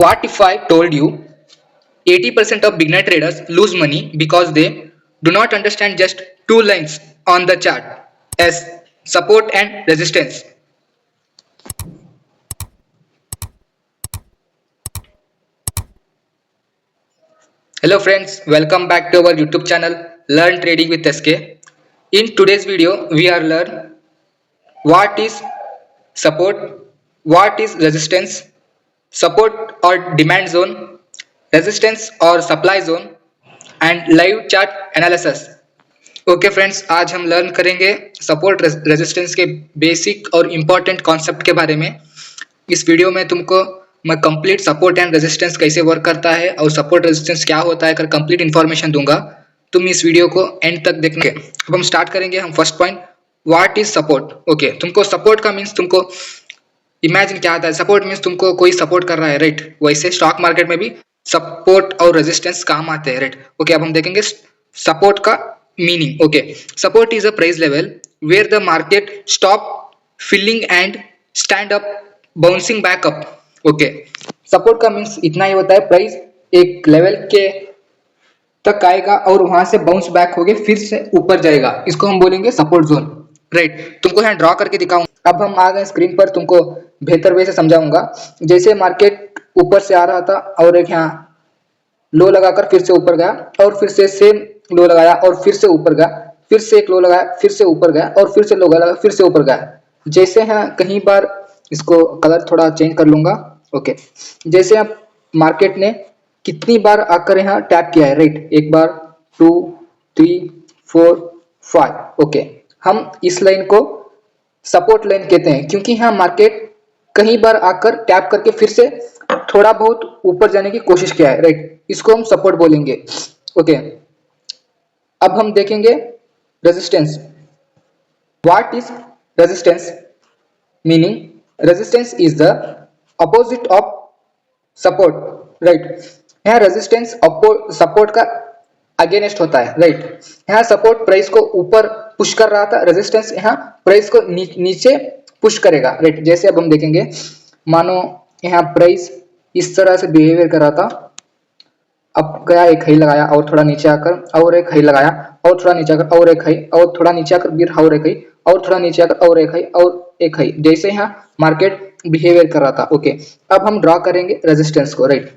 What if I told you 80% of beginner traders lose money because they do not understand just two lines on the chart as support and resistance? Hello friends, welcome back to our YouTube channel Learn Trading with SK. In today's video, we are learn what is support, what is resistance, support or demand zone, resistance or supply zone and live chart analysis. Okay friends, आज हम learn करेंगे support resistance के basic और important concept के बारे में। इस video में तुमको मैं कंप्लीट सपोर्ट एंड रेजिस्टेंस कैसे वर्क करता है और सपोर्ट रेजिस्टेंस क्या होता है कर कंप्लीट इन्फॉर्मेशन दूंगा। तुम इस वीडियो को एंड तक देखना। अब हम स्टार्ट करेंगे। हम first point, what is support. Okay, तुमको सपोर्ट का मीन्स तुमको इमेजिन क्या आता है। सपोर्ट मीन्स तुमको कोई सपोर्ट कर रहा है, राइट। वैसे स्टॉक मार्केट में भी सपोर्ट और रेजिस्टेंस काम आते हैं, राइट। ओके, अब हम देखेंगे सपोर्ट का meaning. Okay, support is a price level where the market stop filling and stand up bouncing back up. Okay, support का मीन्स इतना ही होता है, प्राइस एक लेवल के तक आएगा और वहां से बाउंस बैक होके फिर से ऊपर जाएगा, इसको हम बोलेंगे सपोर्ट जोन, राइट। तुमको यहाँ ड्रॉ करके दिखाऊंगा। अब हम आ गए स्क्रीन पर, तुमको बेहतर वे से समझाऊंगा। जैसे मार्केट ऊपर से आ रहा था और एक यहाँ लो लगाकर फिर से ऊपर गया और फिर से सेम लो लगाया और फिर से ऊपर गया, फिर से एक लो लगाया फिर से ऊपर गया और फिर से लो लगाया फिर से ऊपर गया। जैसे यहाँ कहीं बार इसको कलर थोड़ा चेंज कर लूंगा। ओके, जैसे आप मार्केट ने कितनी बार आकर यहाँ टैप किया है, राइट। एक बार, 2, 3, 4, 5। ओके, हम इस लाइन को सपोर्ट लाइन कहते हैं क्योंकि यहाँ मार्केट कई बार आकर टैप करके फिर से थोड़ा बहुत ऊपर जाने की कोशिश किया है, राइट। इसको हम सपोर्ट बोलेंगे। ओके, अब हम देखेंगे resistance. What is resistance meaning? Resistance is the opposite of support, right. यहाँ रेजिस्टेंस सपोर्ट का अगेंस्ट होता है, राइट। यहाँ सपोर्ट प्राइस को ऊपर पुश कर रहा था, रेजिस्टेंस यहाँ प्राइस को नीचे पुश करेगा, राइट। जैसे अब हम देखेंगे, मानो यहाँ प्राइस इस तरह से बिहेवियर कर रहा था, अब गया एक हाई लगाया और थोड़ा नीचे आकर और एक हाई लगाया और थोड़ा नीचे आकर और एक हाई और थोड़ा नीचे आकर फिर और एक हाई और थोड़ा नीचे आकर और एक हाई और एक हाई, जैसे यहाँ मार्केट बिहेवियर कर रहा था। ओके, अब हम ड्रॉ करेंगे रेजिस्टेंस को, राइट।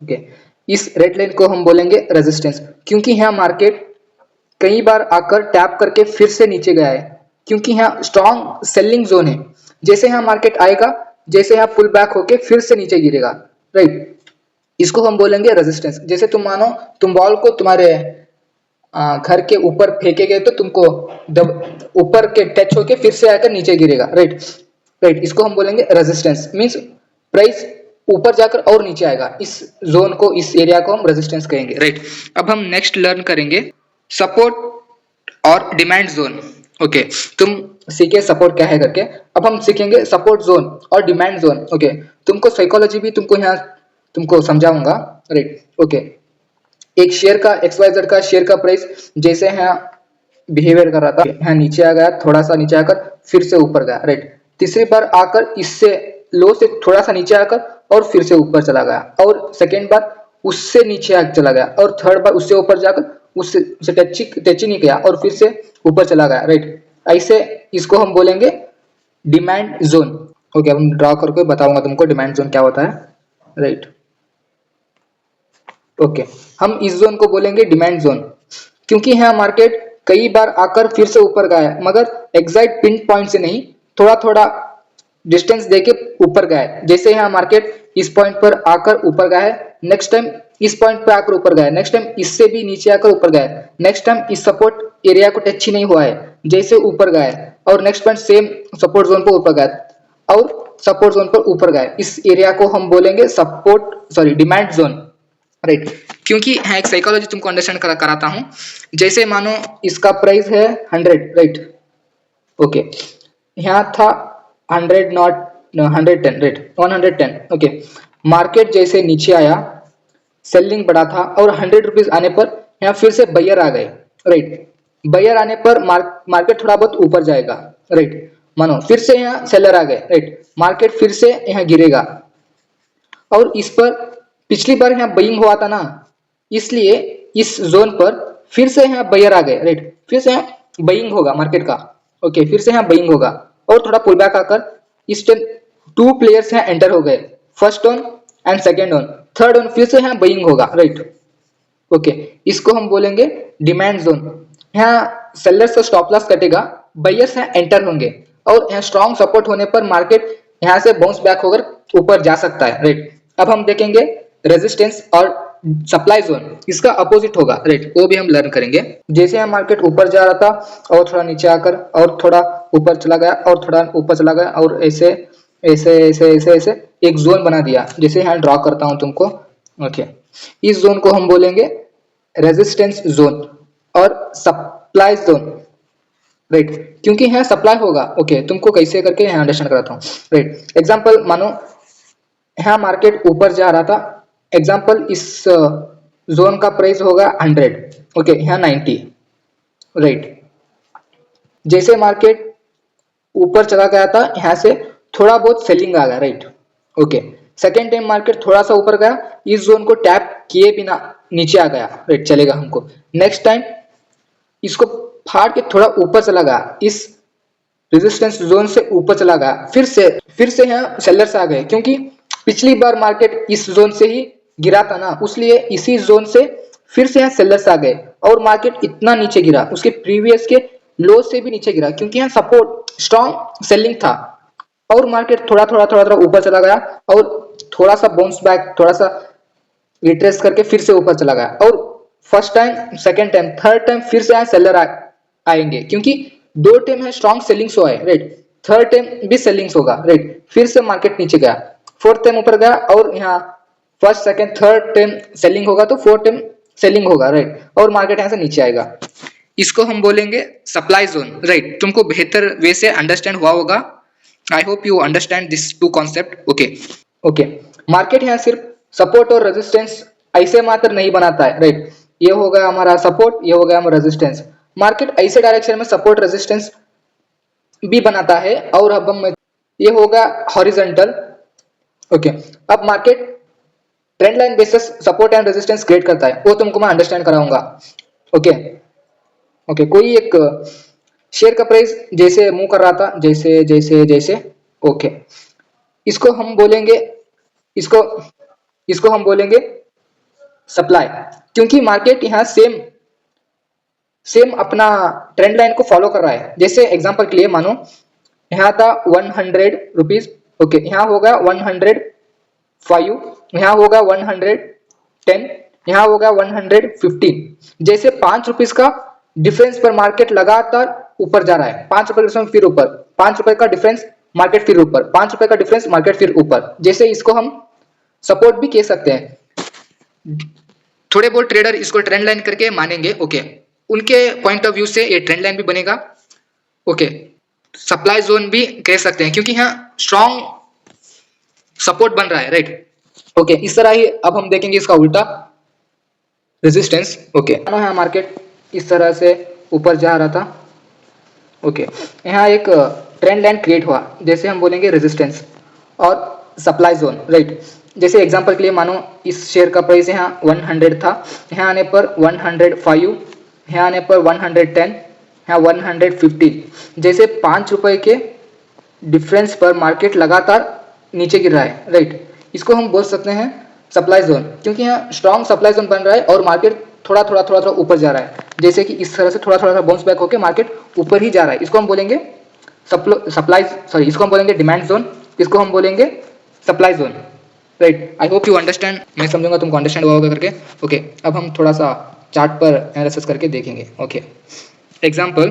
ओके, इस रेड लाइन को हम बोलेंगे रेजिस्टेंस क्योंकि यहाँ मार्केट कई बार आकर टैप करके फिर से नीचे गया है क्योंकि यहाँ स्ट्रॉन्ग सेलिंग जोन है। जैसे यहाँ मार्केट आएगा, जैसे यहाँ पुल बैक होके फिर से नीचे गिरेगा, राइट। इसको हम बोलेंगे रेजिस्टेंस। जैसे तुम मानो तुम बॉल को तुम्हारे घर के ऊपर फेंके गए तो तुमको ऊपर के टच होके फिर से आकर नीचे गिरेगा, राइट। राइट, इसको हम बोलेंगे रेजिस्टेंस। मीन्स प्राइस ऊपर जाकर और नीचे आएगा, इस जोन को, इस एरिया को हम रेजिस्टेंस कहेंगे, राइट। अब हम नेक्स्ट लर्न करेंगे सपोर्ट और डिमांड जोन। ओके, तुम सीखे सपोर्ट क्या है करके, अब हम सीखेंगे सपोर्ट जोन और डिमांड जोन। ओके, तुमको साइकोलॉजी भी तुमको यहाँ तुमको समझाऊंगा, राइट। ओके, एक शेयर का, XYZ का शेयर का प्राइस जैसे यहाँ बिहेवियर कर रहा था, यहाँ नीचे आ गया, थोड़ा सा नीचे आकर फिर से ऊपर गया, राइट। तीसरी बार आकर इससे लो से थोड़ा सा नीचे आकर और फिर से ऊपर चला गया और सेकेंड बार उससे नीचे आकर चला गया और थर्ड बार उससे ऊपर जाकर उससे टच ही नहीं किया और फिर से ऊपर चला गया, राइट। ऐसे इसको हम बोलेंगे डिमांड जोन। ओके, अब हम ड्रॉ करके बताऊंगा तुमको डिमांड जोन क्या होता है, राइट। ओके, हम इस जोन को बोलेंगे डिमांड जोन क्योंकि यहाँ मार्केट कई बार आकर फिर से ऊपर गया है मगर एग्जैक्ट पिन पॉइंट से नहीं, थोड़ा थोड़ा डिस्टेंस देके ऊपर गया है। जैसे यहाँ मार्केट इस पॉइंट पर आकर ऊपर गया है, नेक्स्ट टाइम इस पॉइंट पर आकर ऊपर गया है, नेक्स्ट टाइम इससे भी नीचे आकर ऊपर गया है, नेक्स्ट टाइम इस सपोर्ट एरिया को टच ही नहीं हुआ है, जैसे ऊपर गया है और next point same support zone पर ऊपर गया और सपोर्ट जोन पर ऊपर गया। इस एरिया को हम बोलेंगे डिमांड जोन, राइट। क्योंकि यहाँ एक साइकोलॉजी तुमको अंडरस्टैंड कराता हूँ। जैसे मानो इसका प्राइस है 100, राइट। ओके, यहाँ था 100 नॉट 110, राइट, 110। ओके, मार्केट जैसे नीचे आया, सेलिंग बढ़ा था और 100 रुपीज आने पर यहाँ फिर से बायर आ गए, राइट। बायर आने पर मार्केट थोड़ा बहुत ऊपर जाएगा, राइट। मानो फिर से यहाँ सेलर आ गए, राइट। मार्केट फिर से यहाँ गिरेगा और इस पर पिछली बार यहाँ बाइंग हुआ था ना, इसलिए इस जोन पर फिर से यहाँ बायर आ गए, राइट। फिर से यहाँ बाइंग होगा मार्केट का, ओके। फिर से यहाँ बाइंग होगा और थोड़ा पुल बैक आकर इस टाइम 2 प्लेयर्स यहाँ एंटर हो गए, first on and second on, third on फिर से यहाँ बाइंग होगा, राइट, ओके। इसको हम बोलेंगे डिमांड जोन। यहाँ सेलर्स का स्टॉप लॉस कटेगा, बायर्स यहाँ एंटर होंगे और यहाँ स्ट्रॉन्ग सपोर्ट होने पर मार्केट यहाँ से बाउंस बैक होकर ऊपर जा सकता है, राइट। अब हम देखेंगे रेजिस्टेंस और सप्लाई जोन, इसका अपोजिट होगा, राइट, वो भी हम लर्न करेंगे। जैसे यहाँ मार्केट ऊपर जा रहा था और थोड़ा नीचे आकर और थोड़ा ऊपर चला गया और थोड़ा ऊपर चला गया और ऐसे ऐसे ऐसे ऐसे ऐसे एक जोन बना दिया, जैसे यहाँ ड्रॉ करता हूँ तुमको, ओके। इस जोन को हम बोलेंगे रेजिस्टेंस जोन और सप्लाई जोन, राइट, क्योंकि यहाँ सप्लाई होगा, ओके। तुमको कैसे करके यहाँ अंडरस्टैंड कराता हूँ, राइट। एग्जांपल मानो यहाँ मार्केट ऊपर जा रहा था, एग्जांपल इस जोन का प्राइस होगा 100, ओके, यहाँ 90, राइट। जैसे मार्केट ऊपर चला गया था, यहाँ से थोड़ा बहुत सेलिंग आ गया, right, okay. Second time market थोड़ा सा ऊपर गया, इस जोन को टैप किए बिना नीचे आ गया, राइट, चलेगा हमको। नेक्स्ट टाइम इसको फाड़ के थोड़ा ऊपर चला गया, इस रेजिस्टेंस जोन से ऊपर चला गया, फिर से यहाँ सेलर्स आ गए, क्योंकि पिछली बार मार्केट इस जोन से ही गिरा था ना, उसलिए इसी जोन से फिर से यहाँ सेलर्स आ गए और मार्केट इतना नीचे गिरा, उसके प्रीवियस के लो से भी नीचे गिरा, क्योंकि यहाँ सपोर्ट स्ट्रॉन्ग सेलिंग था और मार्केट थोड़ा थोड़ा ऊपर चला गया और थोड़ा सा बाउंस बैक, थोड़ा सा रिट्रेस करके फिर से ऊपर चला गया और first time, second time, third time फिर से यहाँ सेलर आएंगे, क्योंकि 2 टाइम है स्ट्रॉन्ग सेलिंग्स हुआ है, राइट। थर्ड टाइम भी सेलिंग्स होगा, राइट। फिर से मार्केट नीचे गया, फोर्थ टाइम ऊपर गया और यहाँ first second third time selling होगा तो फोर्थ टाइम सेलिंग होगा, राइट, और मार्केट यहाँ से नीचे आएगा। इसको हम बोलेंगे सप्लाई जोन, राइट। तुमको बेहतर वे से अंडरस्टैंड हुआ होगा। I hope you understand this 2 concept, okay. Market यहाँ सिर्फ सपोर्ट और रेजिस्टेंस ऐसे मात्र नहीं बनाता है, राइट। ये हो गया हमारा सपोर्ट, ये हो गया हमारा रेजिस्टेंस। मार्केट ऐसे डायरेक्शन में सपोर्ट रेजिस्टेंस भी बनाता है और अब हम ये होगा हॉरिजॉन्टल, ओके। अब market trend line basis support and resistance create करता है, वो तुमको मैं अंडरस्टैंड कराऊंगा, ओके। कोई एक शेयर का प्राइस जैसे मूव कर रहा था, जैसे जैसे जैसे, ओके। इसको हम बोलेंगे इसको हम बोलेंगे सप्लाई, क्योंकि मार्केट यहाँ सेम अपना ट्रेंड लाइन को फॉलो कर रहा है। जैसे एग्जांपल के लिए मानो यहाँ था 100 रुपीज, ओके, यहाँ होगा 105, यहाँ होगा 110, यहाँ होगा 115। जैसे 5 रुपीज का डिफरेंस पर मार्केट लगातार ऊपर जा रहा है, 5 रुपए का फिर ऊपर, 5 रुपए का डिफरेंस मार्केट फिर ऊपर, 5 रुपए का डिफरेंस मार्केट फिर ऊपर। जैसे इसको हम सपोर्ट भी कह सकते हैं। थोड़े बहुत ट्रेडर इसको ट्रेंड लाइन करके मानेंगे, ओके। उनके पॉइंट ऑफ व्यू से ये ट्रेंड लाइन भी बनेगा, ओके। सप्लाई जोन भी कह सकते हैं, क्योंकि यहाँ स्ट्रॉन्ग सपोर्ट बन रहा है, राइट, ओके। इस तरह ही अब हम देखेंगे इसका उल्टा रेजिस्टेंस, ओके। यहाँ मार्केट इस तरह से ऊपर जा रहा था, ओके। यहाँ एक ट्रेंड लाइन क्रिएट हुआ, जैसे हम बोलेंगे रेजिस्टेंस और सप्लाई जोन, राइट। जैसे एग्जांपल के लिए मानो इस शेयर का प्राइस यहाँ 100 था, यहाँ आने पर 105, यहाँ आने पर 110, यहाँ 115। जैसे 5 रुपए के डिफरेंस पर मार्केट लगातार नीचे गिर रहा है, राइट। इसको हम बोल सकते हैं सप्लाई जोन, क्योंकि यहाँ स्ट्रॉन्ग सप्लाई जोन बन रहा है और मार्केट थोड़ा ऊपर जा रहा है, जैसे कि इस तरह से थोड़ा बाउंस बैक होकर मार्केट ऊपर ही जा रहा है। इसको हम बोलेंगे इसको हम बोलेंगे डिमांड जोन, इसको हम बोलेंगे supply zone, right. I hope you understand, मैं समझूंगा तुमको अंडरस्टैंड हुआ होगा करके, ओके। अब हम थोड़ा सा चार्ट पर एनालिसिस करके देखेंगे, ओके। एग्जांपल,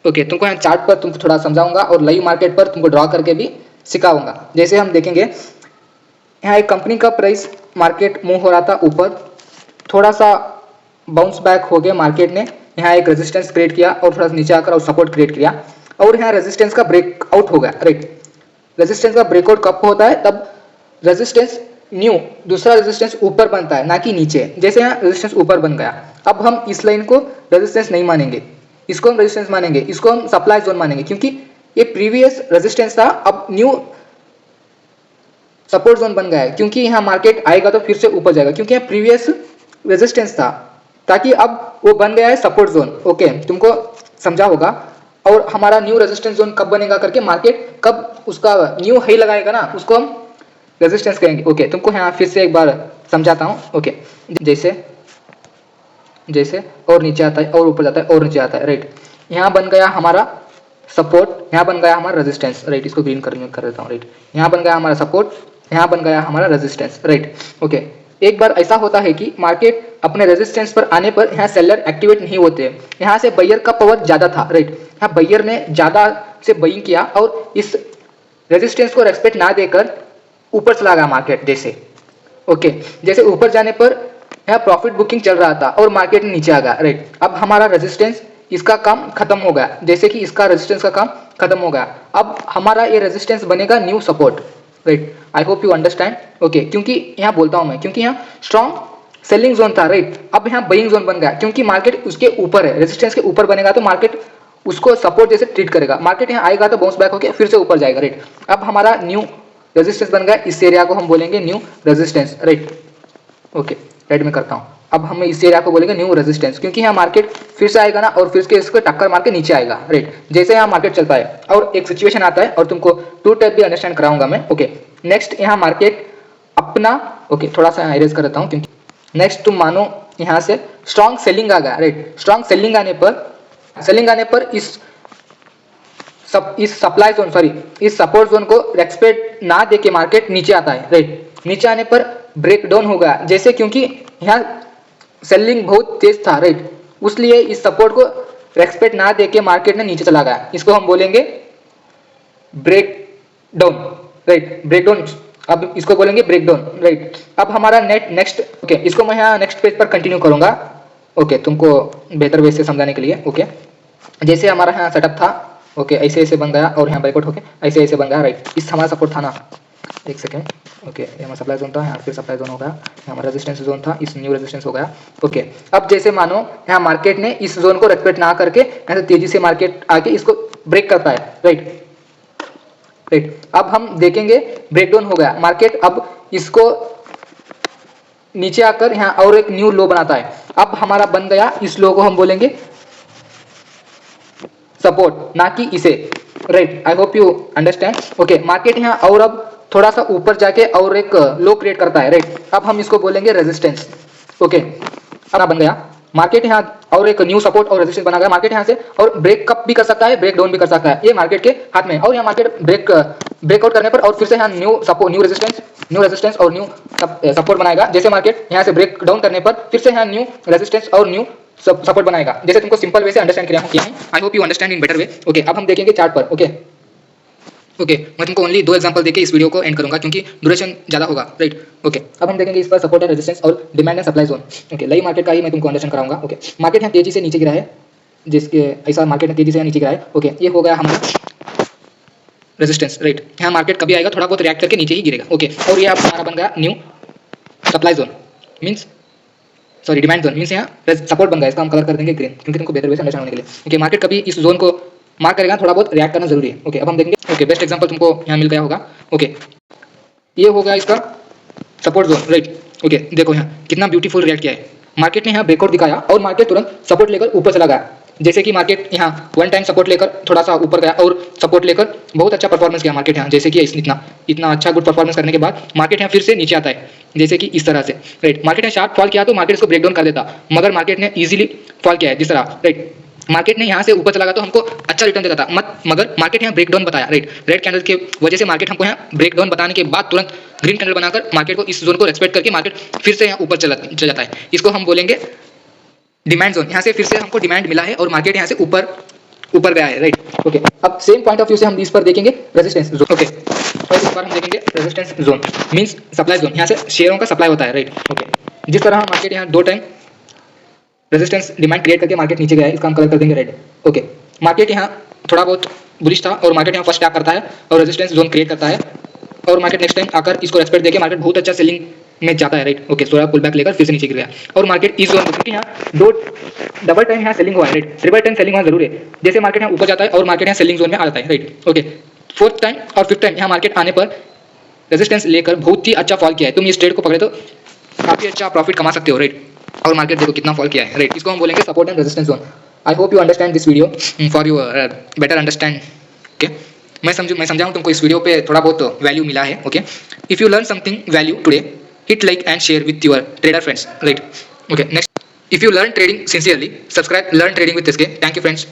ओके, तुमको यहाँ चार्ट पर तुमको थोड़ा समझाऊंगा और लाइव मार्केट पर तुमको ड्रॉ करके भी सिखाऊंगा। जैसे हम देखेंगे यहाँ एक कंपनी का प्राइस मार्केट मूव हो रहा था ऊपर, थोड़ा सा बाउंस बैक हो गया मार्केट ने, यहाँ एक रेजिस्टेंस क्रिएट किया और थोड़ा सा नीचे आकर और सपोर्ट क्रिएट किया और यहाँ रेजिस्टेंस का ब्रेकआउट हो गया, राइट। रेजिस्टेंस का ब्रेकआउट कब होता है? तब रेजिस्टेंस दूसरा रेजिस्टेंस ऊपर बनता है, ना कि नीचे। जैसे यहाँ रेजिस्टेंस ऊपर बन गया, अब हम इस लाइन को रेजिस्टेंस नहीं मानेंगे, इसको हम रेजिस्टेंस मानेंगे, इसको हम सप्लाई जोन मानेंगे, क्योंकि ये प्रीवियस रेजिस्टेंस था, अब न्यू सपोर्ट जोन बन गया है, क्योंकि यहाँ मार्केट आएगा तो फिर से ऊपर जाएगा, क्योंकि यहाँ प्रीवियस रेजिस्टेंस था, ताकि अब वो बन गया है सपोर्ट जोन। ओके, तुमको समझा होगा। और हमारा न्यू रेजिस्टेंस जोन कब बनेगा करके, मार्केट कब उसका न्यू हाई लगाएगा ना, उसको हम रेजिस्टेंस कहेंगे। ओके, तुमको यहाँ फिर से एक बार समझाता हूँ। ओके, जैसे जैसे और नीचे आता है और ऊपर जाता है और नीचे आता है, राइट। यहाँ बन गया हमारा सपोर्ट, यहाँ बन गया हमारा रेजिस्टेंस, राइट। इसको ग्रीन कर देता हूँ, राइट। यहाँ बन गया हमारा सपोर्ट, यहाँ बन गया हमारा रेजिस्टेंस, राइट। ओके, एक बार ऐसा होता है कि मार्केट अपने रेजिस्टेंस पर आने पर यहाँ सेलर एक्टिवेट नहीं होते हैं, यहाँ से बायर का पावर ज्यादा था, राइट। यहाँ बायर ने ज्यादा से बाइंग किया और इस रेजिस्टेंस को रेस्पेक्ट ना देकर ऊपर चला गया मार्केट। जैसे ओके, जैसे ऊपर जाने पर यहाँ प्रॉफिट बुकिंग चल रहा था और मार्केट नीचे आ गया, राइट। अब हमारा रेजिस्टेंस, इसका काम खत्म हो गया, जैसे कि इसका रेजिस्टेंस का काम खत्म हो गया। अब हमारा ये रेजिस्टेंस बनेगा new support, right. I hope you understand. Okay, क्योंकि यहाँ बोलता हूँ मैं, क्योंकि यहाँ स्ट्रॉन्ग सेलिंग जोन था, राइट। अब यहाँ बाइंग जोन बन गया, क्योंकि मार्केट उसके ऊपर है, रेजिस्टेंस के ऊपर बनेगा तो मार्केट उसको सपोर्ट जैसे ट्रीट करेगा। मार्केट यहाँ आएगा तो बाउंस बैक होकर फिर से ऊपर जाएगा, राइट। अब हमारा न्यू रेजिस्टेंस बन गया, इस एरिया को हम बोलेंगे new resistance, right. Okay, right में करता हूँ। अब हम इस एरिया को बोलेंगे न्यू रेजिस्टेंस, क्योंकि यहाँ मार्केट फिर से आएगा ना और फिर से इसको टक्कर मार के नीचे आएगा, राइट। जैसे यहाँ मार्केट चलता है और एक सिचुएशन आता है और तुमको टू टाइप भी अंडरस्टैंड कराऊंगा मैं। ओके, नेक्स्ट यहाँ मार्केट अपना, ओके थोड़ा सा इरेज कर देता हूँ, क्योंकि नेक्स्ट तुम मानो यहाँ से स्ट्रॉन्ग सेलिंग आ गया, राइट। स्ट्रॉन्ग सेलिंग आने पर इस सप्लाई जोन, सॉरी इस सपोर्ट जोन को रेस्पेक्ट ना देके मार्केट नीचे आता है, राइट। नीचे आने पर ब्रेक डाउन हो गया, जैसे क्योंकि यहाँ सेलिंग बहुत तेज था, राइट। इसलिए इस सपोर्ट को रेस्पेक्ट ना देके मार्केट ने नीचे चला गया, इसको हम बोलेंगे break down, right. Break down, अब इसको बोलेंगे ब्रेक डाउन, राइट। अब हमारा नेक्स्ट, ओके इसको मैं यहाँ नेक्स्ट पेज पर कंटिन्यू करूंगा, ओके तुमको बेहतर वे से समझाने के लिए। ओके, जैसे हमारा यहाँ सेटअप था, ओके ऐसे ऐसे बन गया और यहाँ ब्रेकआउट होके ऐसे ऐसे बन गया, राइट। इस हमारा सपोर्ट था ना, एक सेकेंड। ओके, ये हमारा सप्लाई जोन था, यहाँ फिर सप्लाई जोन हो गया, यहाँ हमारा रेजिस्टेंस जोन था, इस न्यू रेजिस्टेंस हो गया। ओके, अब जैसे मानो यहाँ मार्केट ने इस जोन को रेस्पेक्ट ना करके यहाँ से तेजी से मार्केट आके इसको ब्रेक करता है, राइट। अब हम देखेंगे ब्रेकडाउन हो गया मार्केट, अब इसको नीचे आकर यहाँ और एक न्यू लो बनाता है। अब हमारा बन गया, इस लो को हम बोलेंगे सपोर्ट, ना कि इसे, right. I hope you understand. Okay, market यहाँ और अब थोड़ा सा ऊपर जाके और एक लो क्रिएट करता है, राइट। अब हम इसको बोलेंगे रेजिस्टेंस। ओके, अब बन गया मार्केट यहाँ और एक न्यू सपोर्ट और रेजिस्टेंस बना गया। मार्केट यहाँ से और ब्रेक अप भी कर सकता है, ब्रेक डाउन भी कर सकता है, ये मार्केट के हाथ में। और यहाँ मार्केट ब्रेकआउट करने पर और फिर से यहाँ न्यू रेजिस्टेंस और न्यू सपोर्ट बनाएगा। जैसे मार्केट यहाँ से ब्रेक डाउन करने पर फिर से यहाँ न्यू रेजिस्टेंस और न्यू सपोर्ट बनाएगा, जैसे तुमको सिंपल वे से अंडरस्टैंड किया है। I hope you understand in better way. Okay, अब हम देखेंगे चार्ट पर। ओके, मैं तुमको ओनली 2 एग्जांपल देके इस वीडियो को एंड करूंगा, क्योंकि ड्यूरेशन ज्यादा होगा, राइट। ओके, अब हम देखेंगे इस पर सपोर्ट एंड रेजिस्टेंस और demand and supply zone. Okay, live market का ही मैं तुमको अंडरस्टैंड कराऊंगा। ओके, मार्केट यहाँ तेजी से नीचे गिरा है, जिसके ऐसा मार्केट ने तेजी से नीचे गिरा है। ओके, ये हो गया हमारा रेजिस्टेंस, राइट। यहाँ मार्केट कभी आएगा, थोड़ा बहुत रिएक्ट करके नीचे ही गिरेगा। ओके, और ये हमारा बन गया new supply zone, means sorry demand zone, means यहाँ सपोर्ट बन गया। इसका हम कलर कर देंगे ग्रीन, क्योंकि तुमको बेहतर वे से अंडरस्टैंड होने के लिए। ओके, मार्केट कभी इस जोन को मार्क करेगा, थोड़ा बहुत रिएक्ट करना जरूरी है। ओके, अब हम देखेंगे। ओके, बेस्ट एग्जांपल तुमको यहाँ मिल गया होगा। ओके, ये हो गया इसका सपोर्ट जोन, राइट। ओके, देखो यहाँ कितना ब्यूटीफुल रिएक्ट किया है। मार्केट ने यहाँ ब्रेकआउट दिखाया और मार्केट तुरंत सपोर्ट लेकर ऊपर चला गया, जैसे कि मार्केट यहाँ वन टाइम सपोर्ट लेकर थोड़ा सा ऊपर गया और सपोर्ट लेकर बहुत अच्छा परफॉर्मेंस किया मार्केट यहाँ, जैसे कि इतना अच्छा गुड परफॉर्मेंस करने के बाद मार्केट यहाँ फिर से नीचे आता है, जैसे कि इस तरह से, राइट। मार्केट ने शार्प फॉल किया तो मार्केट इसको ब्रेक डाउन कर देता, मगर मार्केट ने इजीली फॉल किया है जिस तरह, राइट। मार्केट ने यहाँ से ऊपर चला गया तो हमको अच्छा रिटर्न देता था, मगर मार्केट यहाँ ब्रेक डाउन बताया, राइट। रेड कैंडल की वजह से मार्केट हमको यहाँ ब्रेक डाउन बताने के बाद तुरंत ग्रीन कैंडल बनाकर मार्केट को इस जोन को रेस्पेक्ट करके मार्केट फिर से यहाँ ऊपर चल जाता है। इसको हम बोलेंगे डिमांड जोन। यहाँ से फिर से हमको डिमांड मिला है और मार्केट यहाँ से ऊपर गया है, राइट। ओके, अब सेम पॉइंट ऑफ व्यू से हम इस पर देखेंगे रेजिस्टेंस जोन। ओके, और इस बार हम देखेंगे resistance zone means supply zone. यहाँ से शेयरों का सप्लाई होता है, राइट। ओके, जिस तरह मार्केट यहाँ 2 टाइम रेजिस्टेंस डिमांड क्रिएट करके मार्केट नीचे गया है, इसका हम कलर कर देंगे रेड। ओके, मार्केट यहाँ थोड़ा बहुत बुलिश था और मार्केट यहाँ फर्स्ट टैप करता है और रेजिस्टेंस जोन क्रिएट करता है और मार्केट नेक्स्ट टाइम आकर इसको रेस्पेक्ट देके मार्केट बहुत अच्छा सेलिंग में जाता है, राइट। ओके, थोड़ा पुल बैक लेकर फिर से नीचे गिर गया और मार्केट इस जोन, क्योंकि यहाँ दो डबल टाइम यहाँ सेलिंग हुआ है, राइट। ट्रिपल टाइम सेलिंग हुआ जरूर है। जैसे मार्केट यहाँ ऊपर जाता है और मार्केट यहाँ सेलिंग जोन में आ जाता है, राइट। ओके, फोर्थ टाइम और फिफ्थ टाइम यहाँ मार्केट आने पर रेजिस्टेंस लेकर बहुत ही अच्छा फॉल किया है। तुम इस ट्रेड को पकड़े तो काफी अच्छा प्रॉफिट कमा सकते हो, राइट। और मार्केट देखो कितना फॉल किया है, राइट। इसको हम बोलेंगे support and resistance zone. I hope you understand this video for you better understand. Okay, मैं समझा हूँ तुमको, इस वीडियो पे थोड़ा बहुत वैल्यू मिला है। Okay, if you learn something value today, hit like and share with your trader friends, right. Okay, next, if you learn trading sincerely, subscribe Learn Trading with SK. Thank you, friends.